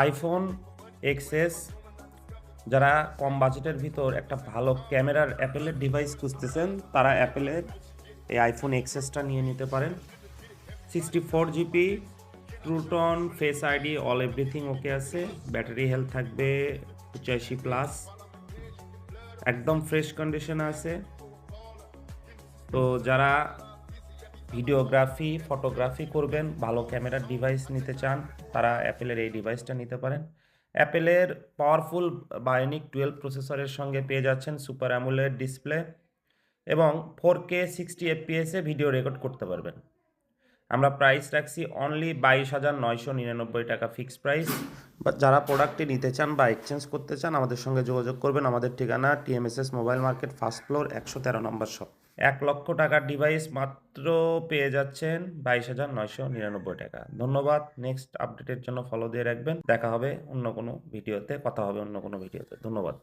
IPhone XS, যারা কম বাজেটের ভিতর একটা ভালো ক্যামেরার অ্যাপেলের ডিভাইস খুঁজতেছেন তারা অ্যাপেলের এই আইফোন এক্সএসটা নিয়ে নিতে পারেন। 64 GB, True Tone face ID all everything okay আছে, ব্যাটারি হেলথ থাকবে 85+, একদম ফ্রেশ কন্ডিশনে আছে। তো যারা ভিডিওগ্রাফি ফটোগ্রাফি করবেন, ভালো ক্যামেরার ডিভাইস নিতে চান, তারা অ্যাপেলের এই ডিভাইসটা নিতে পারেন। অ্যাপেলের পাওয়ারফুল বায়োনিক 12 প্রসেসরের সঙ্গে পেয়ে যাচ্ছেন সুপার অ্যামোলেড ডিসপ্লে এবং 4K 60 FPS ভিডিও রেকর্ড করতে পারবেন। আমরা প্রাইস রাখছি অনলি 22,999 টাকা ফিক্সড প্রাইস। বা যারা প্রোডাক্টটি নিতে চান বা এক্সচেঞ্জ করতে চান আমাদের সঙ্গে যোগাযোগ করবেন। আমাদের ঠিকানা TMSS mobile market, first floor, 113 নম্বর শপ। 1,00,000 টাকার ডিভাইস মাত্র পেয়ে যাচ্ছেন 22,999 টাকা। ধন্যবাদ। নেক্সট আপডেটের জন্য ফলো দিয়ে রাখবেন। দেখা হবে অন্য কোনো ভিডিওতে, কথা হবে অন্য কোনো ভিডিওতে। ধন্যবাদ।